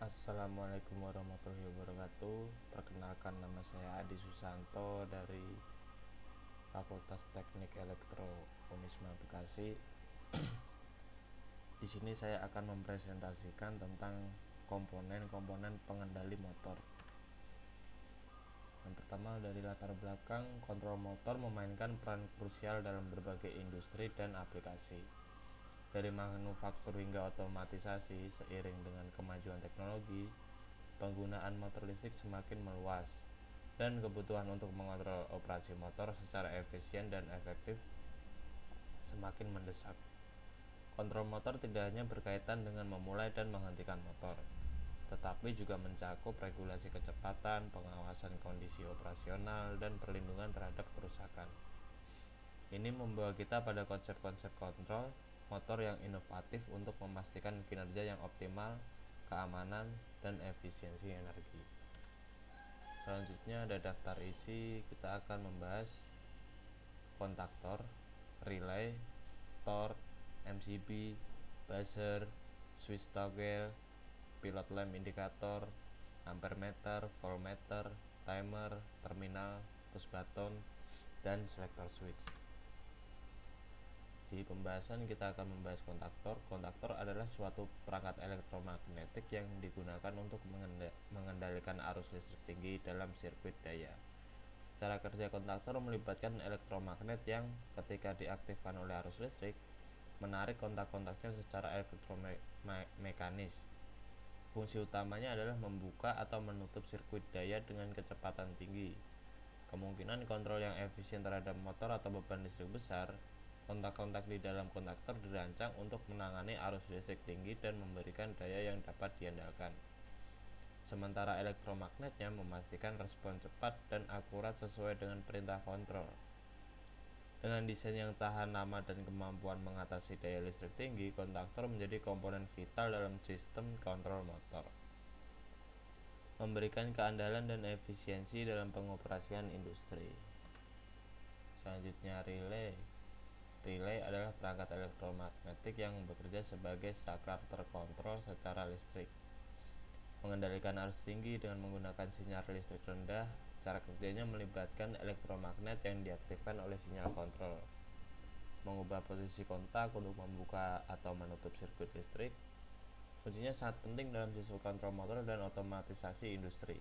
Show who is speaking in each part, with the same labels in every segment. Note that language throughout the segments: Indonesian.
Speaker 1: Assalamualaikum warahmatullahi wabarakatuh. Perkenalkan, nama saya Adi Susanto dari Fakultas Teknik Elektronisme Bekasi. Di sini saya akan mempresentasikan tentang komponen-komponen pengendali motor. Yang pertama, dari latar belakang, kontrol motor memainkan peran krusial dalam berbagai industri dan aplikasi. Dari manufaktur hingga otomatisasi, seiring dengan kemajuan teknologi, penggunaan motor listrik semakin meluas dan kebutuhan untuk mengontrol operasi motor secara efisien dan efektif semakin mendesak. Kontrol motor tidak hanya berkaitan dengan memulai dan menghentikan motor, tetapi juga mencakup regulasi kecepatan, pengawasan kondisi operasional, dan perlindungan terhadap kerusakan. Ini membawa kita pada konsep-konsep kontrol motor yang inovatif untuk memastikan kinerja yang optimal, keamanan, dan efisiensi energi. Selanjutnya ada daftar isi. Kita akan membahas kontaktor, relay, torque, MCB, buzzer, switch toggle, pilot lamp indikator, ampere meter, voltmeter, timer, terminal, push button, dan selector switch. Di pembahasan kita akan membahas kontaktor. Kontaktor adalah suatu perangkat elektromagnetik yang digunakan untuk mengendalikan arus listrik tinggi dalam sirkuit daya. Cara kerja kontaktor melibatkan elektromagnet yang ketika diaktifkan oleh arus listrik menarik kontak-kontaknya secara elektromekanis. Fungsi utamanya adalah membuka atau menutup sirkuit daya dengan kecepatan tinggi. Kemungkinan kontrol yang efisien terhadap motor atau beban listrik besar. Kontak-kontak di dalam kontaktor dirancang untuk menangani arus listrik tinggi dan memberikan daya yang dapat diandalkan. Sementara elektromagnetnya memastikan respon cepat dan akurat sesuai dengan perintah kontrol. Dengan desain yang tahan lama dan kemampuan mengatasi daya listrik tinggi, kontaktor menjadi komponen vital dalam sistem kontrol motor, memberikan keandalan dan efisiensi dalam pengoperasian industri. Selanjutnya, relay. Relay adalah perangkat elektromagnetik yang bekerja sebagai saklar terkontrol secara listrik, mengendalikan arus tinggi dengan menggunakan sinyal listrik rendah. Cara kerjanya melibatkan elektromagnet yang diaktifkan oleh sinyal kontrol, mengubah posisi kontak untuk membuka atau menutup sirkuit listrik. Fungsinya sangat penting dalam sistem kontrol motor dan otomatisasi industri,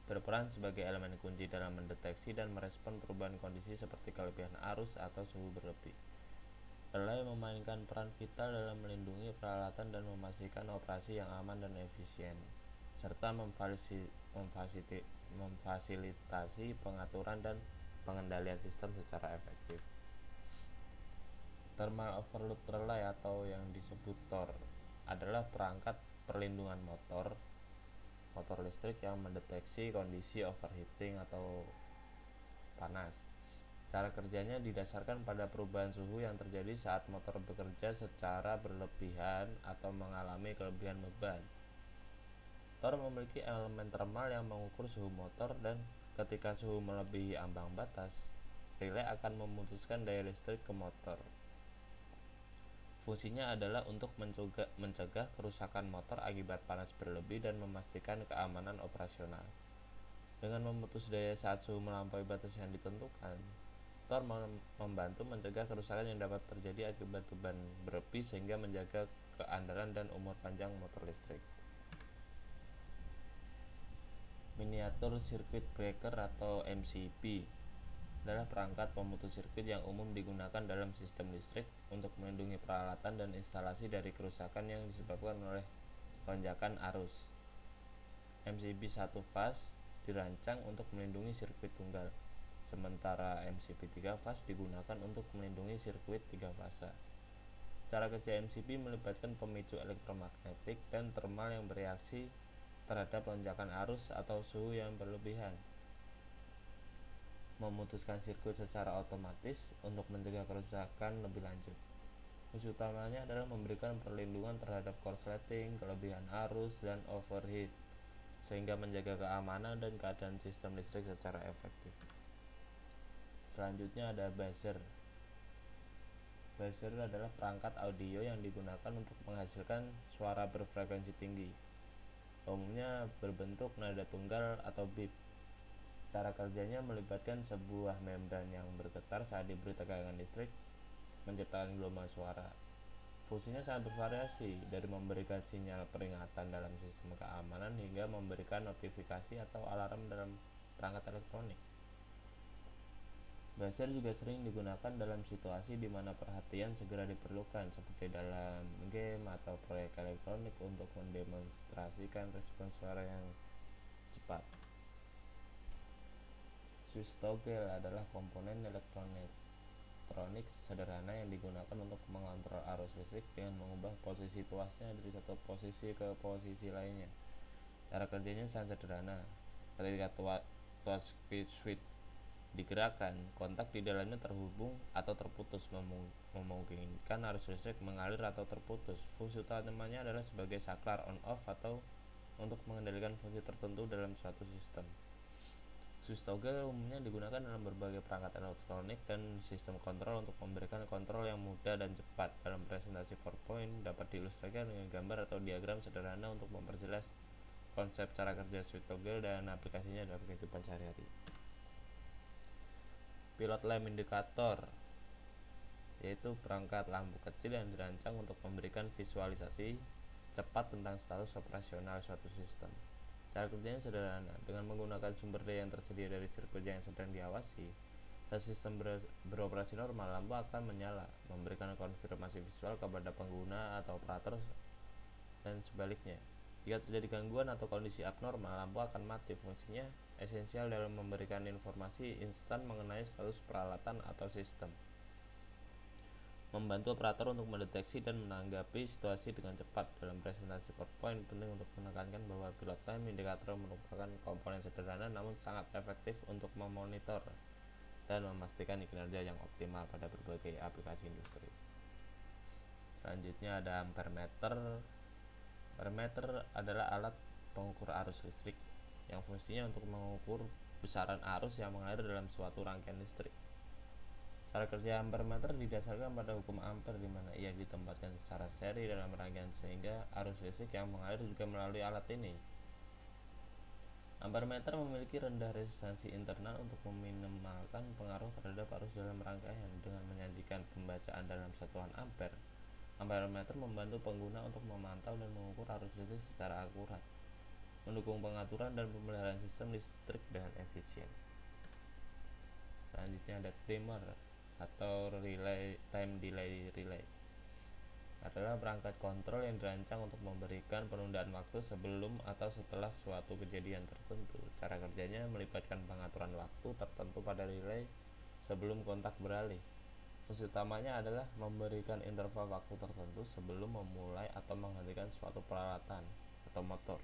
Speaker 1: berperan sebagai elemen kunci dalam mendeteksi dan merespon perubahan kondisi seperti kelebihan arus atau suhu berlebih. Relay memainkan peran vital dalam melindungi peralatan dan memastikan operasi yang aman dan efisien, serta memfasilitasi pengaturan dan pengendalian sistem secara efektif. Thermal overload relay atau yang disebut TOR adalah perangkat perlindungan motor listrik yang mendeteksi kondisi overheating atau panas. Cara kerjanya didasarkan pada perubahan suhu yang terjadi saat motor bekerja secara berlebihan atau mengalami kelebihan beban. TOR memiliki elemen thermal yang mengukur suhu motor, dan ketika suhu melebihi ambang batas, relay akan memutuskan daya listrik ke motor. Fungsinya adalah untuk mencegah kerusakan motor akibat panas berlebih dan memastikan keamanan operasional. Dengan memutus daya saat suhu melampaui batas yang ditentukan, TOR membantu mencegah kerusakan yang dapat terjadi akibat beban berlebih sehingga menjaga keandalan dan umur panjang motor listrik. Miniatur Circuit Breaker atau MCB adalah perangkat pemutus sirkuit yang umum digunakan dalam sistem listrik untuk melindungi peralatan dan instalasi dari kerusakan yang disebabkan oleh lonjakan arus. MCB satu fase dirancang untuk melindungi sirkuit tunggal, sementara MCB 3 fase digunakan untuk melindungi sirkuit 3 fase. Cara kerja MCB melibatkan pemicu elektromagnetik dan thermal yang bereaksi terhadap lonjakan arus atau suhu yang berlebihan, memutuskan sirkuit secara otomatis untuk mencegah kerusakan lebih lanjut. Fungsi utamanya adalah memberikan perlindungan terhadap korsleting, kelebihan arus, dan overheat, sehingga menjaga keamanan dan keadaan sistem listrik secara efektif. Selanjutnya ada buzzer. Buzzer adalah perangkat audio yang digunakan untuk menghasilkan suara berfrekuensi tinggi. umumnya berbentuk nada tunggal atau bip. Cara kerjanya melibatkan sebuah membran yang bergetar saat diberi tegangan listrik, menciptakan gelombang suara. Fungsinya sangat bervariasi, dari memberikan sinyal peringatan dalam sistem keamanan hingga memberikan notifikasi atau alarm dalam perangkat elektronik. Buzzer juga sering digunakan dalam situasi di mana perhatian segera diperlukan, seperti dalam game atau proyek elektronik untuk mendemonstrasikan respons suara yang cepat. Switch toggle adalah komponen elektronik sederhana yang digunakan untuk mengontrol arus listrik dengan mengubah posisi tuasnya dari satu posisi ke posisi lainnya. Cara kerjanya sangat sederhana. Ketika tuas switch digerakkan, kontak di dalamnya terhubung atau terputus, memungkinkan arus listrik mengalir atau terputus. Fungsi utamanya adalah sebagai saklar on-off atau untuk mengendalikan fungsi tertentu dalam suatu sistem. Switch toggle umumnya digunakan dalam berbagai perangkat elektronik dan sistem kontrol untuk memberikan kontrol yang mudah dan cepat. Dalam presentasi PowerPoint dapat diilustrasikan dengan gambar atau diagram sederhana untuk memperjelas konsep cara kerja switch toggle dan aplikasinya dalam kehidupan sehari-hari. Pilot lamp indicator, yaitu perangkat lampu kecil yang dirancang untuk memberikan visualisasi cepat tentang status operasional suatu sistem. Cara kerjanya sederhana. Dengan menggunakan sumber daya yang tersedia dari sirkuit yang sedang diawasi, saat sistem beroperasi normal, lampu akan menyala, memberikan konfirmasi visual kepada pengguna atau operator, dan sebaliknya. Jika terjadi gangguan atau kondisi abnormal, lampu akan mati. Fungsinya esensial dalam memberikan informasi instan mengenai status peralatan atau sistem, membantu operator untuk mendeteksi dan menanggapi situasi dengan cepat. Dalam presentasi PowerPoint penting untuk menekankan bahwa pilot lamp indicator merupakan komponen sederhana namun sangat efektif untuk memonitor dan memastikan kinerja yang optimal pada berbagai aplikasi industri. Selanjutnya ada ampermeter. Ampermeter adalah alat pengukur arus listrik yang fungsinya untuk mengukur besaran arus yang mengalir dalam suatu rangkaian listrik. Cara kerja ampermeter didasarkan pada hukum Ampere, di mana ia ditempatkan secara seri dalam rangkaian sehingga arus listrik yang mengalir juga melalui alat ini. Ampermeter memiliki rendah resistansi internal untuk meminimalkan pengaruh terhadap arus dalam rangkaian. Dengan menyajikan pembacaan dalam satuan ampere, ampermeter membantu pengguna untuk memantau dan mengukur arus listrik secara akurat, mendukung pengaturan dan pemeliharaan sistem listrik dengan efisien. Selanjutnya ada timer atau time delay relay, adalah perangkat kontrol yang dirancang untuk memberikan penundaan waktu sebelum atau setelah suatu kejadian tertentu. Cara kerjanya melibatkan pengaturan waktu tertentu pada relay sebelum kontak beralih. Fungsi utamanya adalah memberikan interval waktu tertentu sebelum memulai atau menghentikan suatu peralatan atau motor,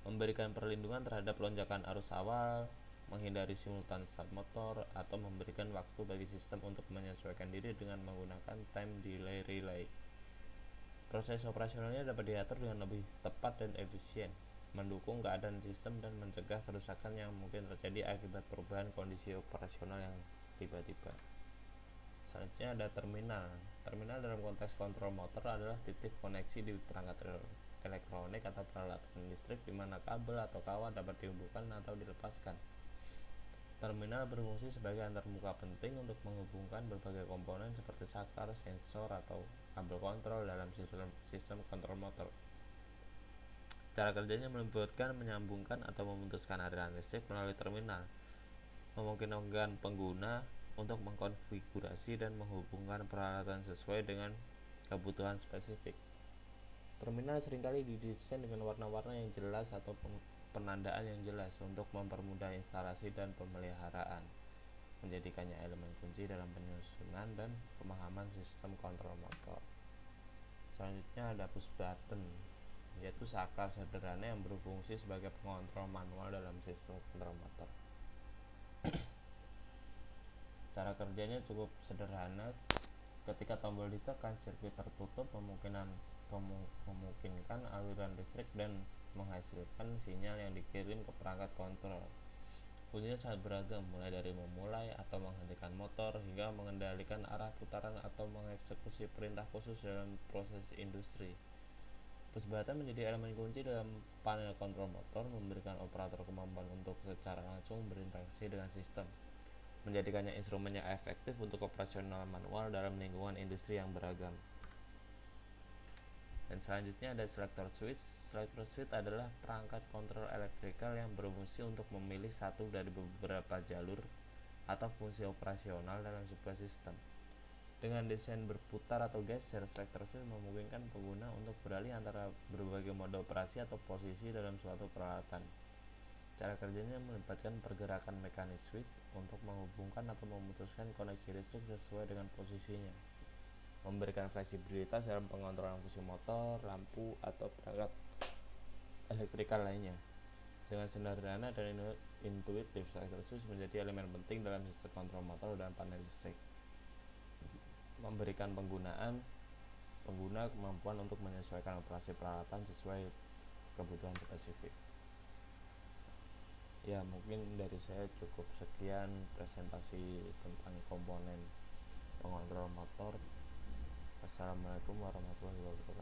Speaker 1: memberikan perlindungan terhadap lonjakan arus awal, menghindari simultan start motor, atau memberikan waktu bagi sistem untuk menyesuaikan diri dengan menggunakan time delay relay. Proses operasionalnya dapat diatur dengan lebih tepat dan efisien, mendukung keadaan sistem dan mencegah kerusakan yang mungkin terjadi akibat perubahan kondisi operasional yang tiba-tiba. Selanjutnya ada terminal. Terminal dalam konteks kontrol motor adalah titik koneksi di perangkat elektronik atau peralatan listrik di mana kabel atau kawat dapat dihubungkan atau dilepaskan. Terminal berfungsi sebagai antarmuka penting untuk menghubungkan berbagai komponen seperti saklar, sensor, atau kabel kontrol dalam sistem kontrol motor. Cara kerjanya melibatkan menyambungkan atau memutuskan aliran listrik melalui terminal, memungkinkan pengguna untuk mengkonfigurasi dan menghubungkan peralatan sesuai dengan kebutuhan spesifik. Terminal seringkali didesain dengan warna-warna yang jelas atau penandaan yang jelas untuk mempermudah instalasi dan pemeliharaan, menjadikannya elemen kunci dalam penyusunan dan pemahaman sistem kontrol motor. Selanjutnya ada push button, yaitu saklar sederhana yang berfungsi sebagai pengontrol manual dalam sistem kontrol motor. Cara kerjanya cukup sederhana. Ketika tombol ditekan, sirkuit tertutup, memungkinkan aliran listrik dan menghasilkan sinyal yang dikirim ke perangkat kontrol. Fungsinya sangat beragam, mulai dari memulai atau menghentikan motor hingga mengendalikan arah putaran atau mengeksekusi perintah khusus dalam proses industri. Push button menjadi elemen kunci dalam panel kontrol motor, memberikan operator kemampuan untuk secara langsung berinteraksi dengan sistem, menjadikannya instrumen yang efektif untuk operasional manual dalam lingkungan industri yang beragam. Dan selanjutnya ada selector switch. Selector switch adalah perangkat kontrol elektrikal yang berfungsi untuk memilih satu dari beberapa jalur atau fungsi operasional dalam sebuah sistem. Dengan desain berputar atau geser, selector switch memungkinkan pengguna untuk beralih antara berbagai mode operasi atau posisi dalam suatu peralatan. Cara kerjanya melibatkan pergerakan mekanis switch untuk menghubungkan atau memutuskan koneksi listrik sesuai dengan posisinya, memberikan fleksibilitas dalam pengontrolan fungsi motor, lampu, atau perangkat elektrikal lainnya. Dengan sederhana dan intuitif, selector switch menjadi elemen penting dalam sistem kontrol motor dan panel listrik, memberikan pengguna kemampuan untuk menyesuaikan operasi peralatan sesuai kebutuhan spesifik. Ya, mungkin dari saya cukup sekian presentasi tentang komponen pengontrol motor. Assalamualaikum warahmatullahi wabarakatuh.